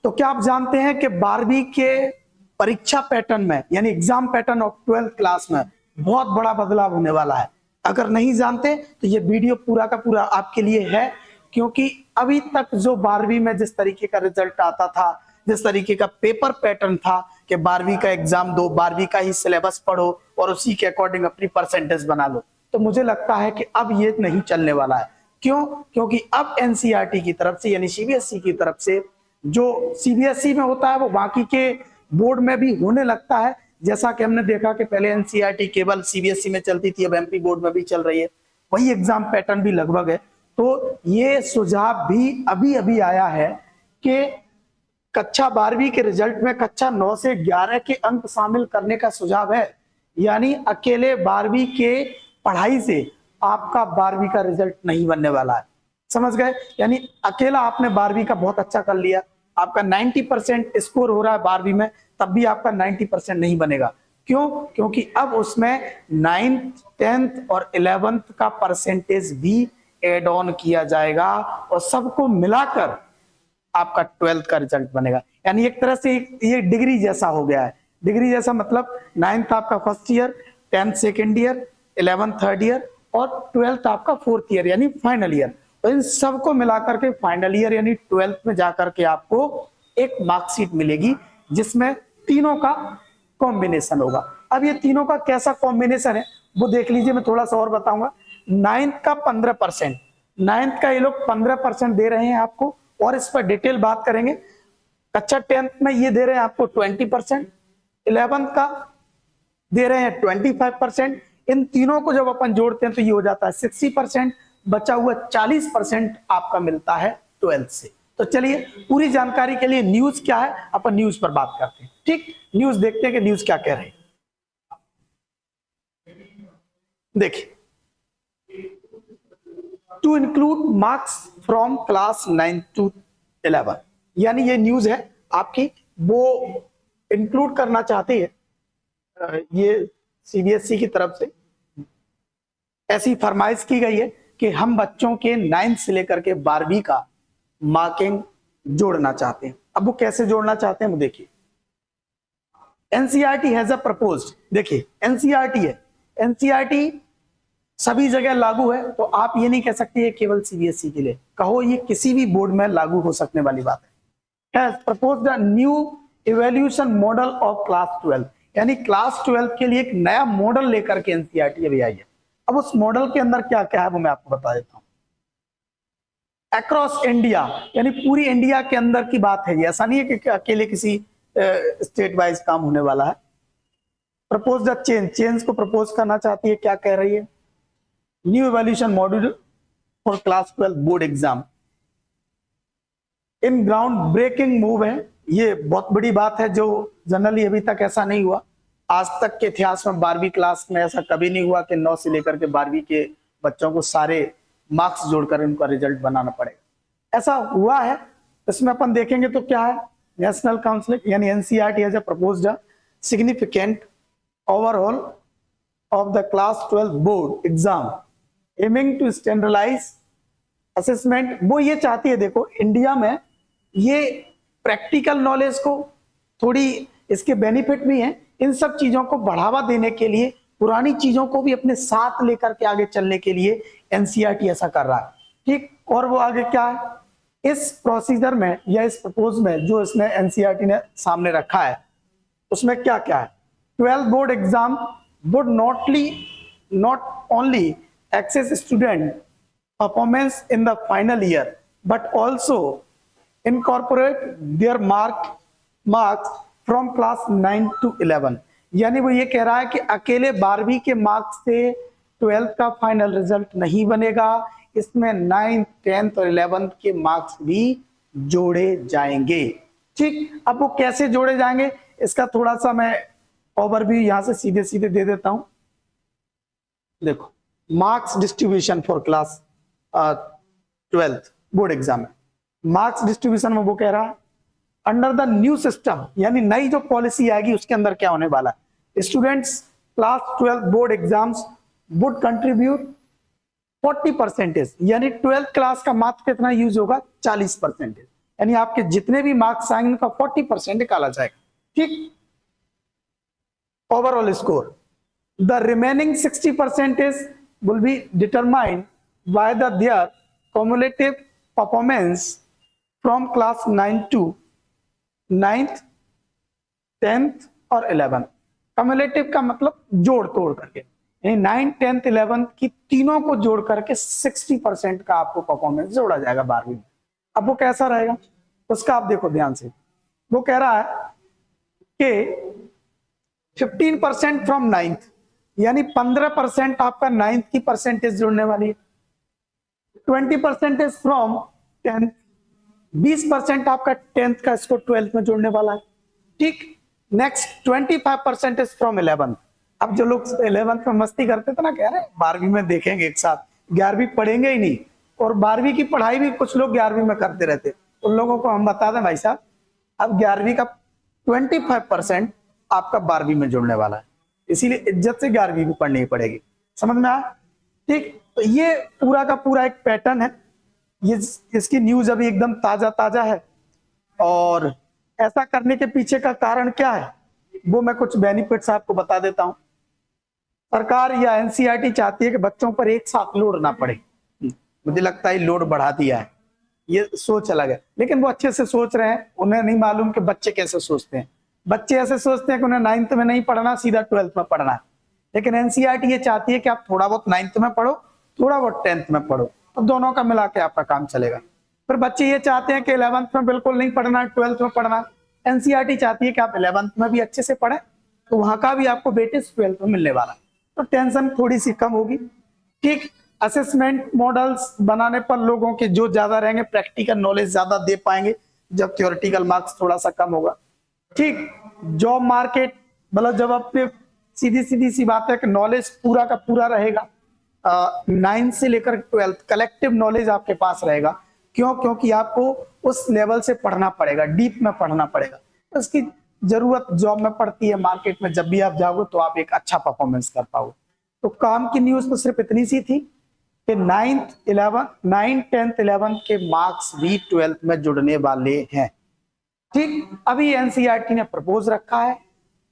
तो क्या आप जानते हैं कि 12वीं के परीक्षा पैटर्न में यानी exam pattern of 12th class में बहुत बड़ा बदलाव होने वाला है। अगर नहीं जानते तो ये वीडियो पूरा का पूरा आपके लिए है, क्योंकि अभी तक जो 12वीं में जिस तरीके का रिजल्ट आता था, जिस तरीके का पेपर पैटर्न था कि 12वीं का एग्जाम दो, 12वीं का ही सिलेबस पढ़ो और उसी के अकॉर्डिंग अपनी परसेंटेज बना लो, तो मुझे लगता है कि अब ये नहीं चलने वाला है। क्यों? क्योंकि अब एनसीईआरटी की तरफ से यानी सीबीएसई की तरफ से जो सीबीएसई में होता है वो बाकी के बोर्ड में भी होने लगता है। जैसा कि हमने देखा कि पहले एनसीईआरटी केवल सीबीएसई में चलती थी, अब एमपी बोर्ड में भी चल रही है, वही एग्जाम पैटर्न भी लगभग है। तो ये सुझाव भी अभी अभी आया है कि कक्षा 12वीं के रिजल्ट में कक्षा 9 से 11 के अंक शामिल करने का सुझाव है। यानी अकेले 12वीं के पढ़ाई से आपका 12वीं का रिजल्ट नहीं बनने वाला है, समझ गए? यानी अकेला आपने 12वीं का बहुत अच्छा कर लिया, आपका 90% स्कोर हो रहा है 12वीं में, तब भी आपका 90% नहीं बनेगा। क्यों? क्योंकि अब उसमें 9th 10th और 11th का परसेंटेज भी एड ऑन किया जाएगा और सबको मिलाकर आपका 12th का रिजल्ट बनेगा। यानी एक तरह से ये डिग्री जैसा हो गया है। डिग्री जैसा मतलब 9th आपका first year, 10th second year, 11th third year और 12th आपका फोर्थ ईयर यानी फाइनल ईयर। तो इन सबको मिलाकर के फाइनल ईयर यानी 12th में जाकर के आपको एक मार्कशीट मिलेगी जिसमें तीनों का कॉम्बिनेशन होगा। अब ये तीनों का कैसा कॉम्बिनेशन है वो देख लीजिए, मैं थोड़ा सा और बताऊंगा। 9th का 15%, 9th का ये लोग 15% दे रहे हैं आपको, और इस पर डिटेल बात करेंगे। कक्षा 10th में ये दे रहे हैं आपको 20%, 11th का दे रहे हैं 25%। इन तीनों को जब अपन जोड़ते हैं तो ये हो जाता है 60%, बचा हुआ 40% आपका मिलता है 12th से। तो चलिए पूरी जानकारी के लिए न्यूज क्या है अपन न्यूज पर बात करते हैं। ठीक, न्यूज देखते हैं कि न्यूज क्या कह रहे हैं। देखिए, to include marks from class 9 to 11, यानी ये न्यूज है आपकी, वो इंक्लूड करना चाहती है। ये सीबीएसई की तरफ से ऐसी फरमाइश की गई है कि हम बच्चों के 9th से लेकर के 12वीं का मार्किंग जोड़ना चाहते हैं। अब वो कैसे जोड़ना चाहते हैं वो देखिए। एनसीईआरटी हैज अ प्रपोज्ड, देखिए एनसीईआरटी है, एनसीईआरटी सभी जगह लागू है, तो आप ये नहीं कह सकते ये केवल सीबीएसई के लिए, कहो ये किसी भी बोर्ड में लागू हो सकने वाली बात है। Has proposed a new evaluation model of class 12, यानी क्लास 12 के लिए एक नया मॉडल लेकर के एनसीईआरटी अभी आई है। अब उस मॉडल के अंदर क्या क्या है वो मैं आपको बता देता हूं। अक्रॉस इंडिया यानी पूरी इंडिया के अंदर की बात है, ये ऐसा नहीं है कि अकेले किसी स्टेट वाइज काम होने वाला है। प्रपोज द चेंज, चेंज को प्रपोज करना चाहती है, क्या कह रही है? New evaluation module for class 12 board exam, in ground breaking move है। ये बहुत बड़ी बात है जो जनरली अभी तक ऐसा नहीं हुआ। आज तक के इतिहास में 12वीं क्लास में ऐसा कभी नहीं हुआ कि 9 से लेकर के 12वीं के बच्चों को सारे मार्क्स जोड़कर उनका रिजल्ट बनाना पड़ेगा, ऐसा हुआ है। इसमें अपन देखेंगे तो क्या है, नेशनल काउंसिल यानी NCERT has proposed a significant overhaul of the class 12 board exam aiming to standardize assessment. वो ये चाहती है, देखो इंडिया में ये प्रैक्टिकल नॉलेज को थोड़ी इसके बेनिफिट भी हैं, इन सब चीजों को बढ़ावा देने के लिए, पुरानी चीजों को भी अपने साथ लेकर के आगे चलने के लिए एनसीईआरटी ऐसा कर रहा है। ठीक, और वो आगे क्या है इस प्रोसीजर में या इस प्रपोज में जो इसने एनसीईआरटी ने सामने रखा है, उसमें क्या क्या है? 12 board exam would not only assess student performance in the final year but also incorporate their marks from class 9 to 11। यानी वो ये कह रहा है कि अकेले 12वीं के मार्क्स से 12th का फाइनल रिजल्ट नहीं बनेगा, इसमें 9th 10th और 11th के मार्क्स भी जोड़े जाएंगे। ठीक, अब वो कैसे जोड़े जाएंगे इसका थोड़ा सा मैं ओवरव्यू यहां से सीधे सीधे दे देता हूं। देखो, marks distribution for class 12th board exam में मार्क्स डिस्ट्रीब्यूशन में वो कह रहा है अंडर द न्यू सिस्टम, यानी नई जो पॉलिसी आएगी उसके अंदर क्या होने वाला है। Students class 12 board exams would contribute 40%, यानी 12th क्लास का मात्र कितना यूज होगा 40%। यानी आपके जितने भी मार्क्स आएंगे उनका 40% निकाला जाएगा। ठीक, overall score, the remaining 60% will be determined by their cumulative performance from class 9 to 9th, 10th और 11th। कम्युलेटिव का मतलब जोड़ तोड़ करके, यानी 9, 10th, 11th की तीनों को जोड़ करके 60% का आपको परफॉर्मेंस जोड़ा जाएगा 12वीं में। अब वो कैसा रहेगा उसका आप देखो ध्यान से। वो कह रहा है कि 15% फ्रॉम 9th, यानी 15% आपका 9th की परसेंटेज जुड़ने वाली है। 20% फ्रॉम 10th, 20% आपका 10th का इसको 12th में जोड़ने वाला है। ठीक, नेक्स्ट 25% फ्रॉम 11th। अब जो लोग 11th में मस्ती करते थे ना, कह रहे 12वीं में देखेंगे एक साथ, 11वीं पढ़ेंगे ही नहीं, और 12वीं की पढ़ाई भी कुछ लोग 11वीं में करते रहते, उन लोगों को हम बता दें भाई साहब, अब 11वीं का 25% आपका 12वीं में जुड़ने वाला है, इसीलिए इज्जत से 11वीं भी पढ़नी पड़ेगी। समझ में आया? ठीक, तो ये पूरा का पूरा एक पैटर्न है, ये इसकी न्यूज अभी एकदम ताजा ताजा है, और ऐसा करने के पीछे का कारण क्या है वो मैं कुछ बेनिफिट्स आपको बता देता हूं। सरकार या एनसीईआरटी चाहती है कि बच्चों पर एक साथ लोड ना पड़े। मुझे लगता है लोड बढ़ा दिया है, ये सोच अलग है, लेकिन वो अच्छे से सोच रहे हैं, उन्हें नहीं मालूम कि बच्चे कैसे सोचते हैं। बच्चे ऐसे सोचते हैं कि उन्हें 9th में नहीं पढ़ना, सीधा 12th में पढ़ना है, लेकिन एनसीईआरटी ये चाहती है कि आप थोड़ा बहुत 9th में पढ़ो, थोड़ा बहुत 10th में पढ़ो, तो दोनों का मिला के आपका काम चलेगा। फिर बच्चे ये चाहते हैं कि 11th में बिल्कुल नहीं पढ़ना, 12th में पढ़ना, एनसीईआरटी चाहती है कि आप 11th में भी अच्छे से पढ़ें, तो वहां का भी आपको वेटेज 12th में मिलने वाला, तो टेंशन थोड़ी सी कम होगी। ठीक, असेसमेंट मॉडल्स बनाने पर लोगों के जो ज्यादा रहेंगे, प्रैक्टिकल नॉलेज ज्यादा दे पाएंगे, जब थ्योरेटिकल मार्क्स थोड़ा सा कम होगा। ठीक, जॉब मार्केट, मतलब जब अपने सीधी सी बात है कि नॉलेज पूरा का पूरा रहेगा, 9 से लेकर 12th कलेक्टिव नॉलेज आपके पास रहेगा। क्यों? क्योंकि आपको उस लेवल से पढ़ना पड़ेगा, डीप में पढ़ना पड़ेगा, तो इसकी जरूरत जॉब में पड़ती है। मार्केट में जब भी आप जाओगे तो आप एक अच्छा परफॉर्मेंस कर पाओगे। तो काम की न्यूज तो सिर्फ इतनी सी थी कि 9, 10th, 11th के मार्क्स भी 12th में जुड़ने वाले हैं। ठीक, अभी एनसीईआरटी ने प्रपोज रखा है,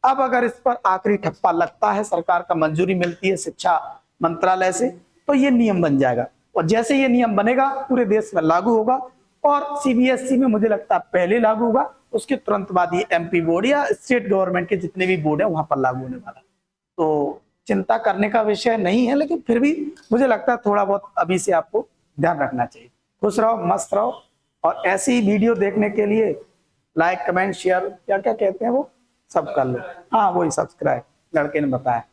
अब अगर इस पर आखिरी ठप्पा लगता है, सरकार का मंजूरी मिलती है शिक्षा मंत्रालय से, तो ये नियम बन जाएगा, और जैसे ये नियम बनेगा पूरे देश में लागू होगा, और सीबीएसई में मुझे लगता है पहले लागू होगा, उसके तुरंत बाद ये एमपी बोर्ड या स्टेट गवर्नमेंट के जितने भी बोर्ड है वहां पर लागू होने वाला। तो चिंता करने का विषय नहीं है, लेकिन फिर भी मुझे लगता है थोड़ा बहुत अभी से आपको ध्यान रखना चाहिए। खुश रहो, मस्त रहो, और ऐसी वीडियो देखने के लिए लाइक, कमेंट, शेयर, क्या क्या कहते हैं वो सब कर लो। हाँ, वही सब्सक्राइब लड़के ने बताया।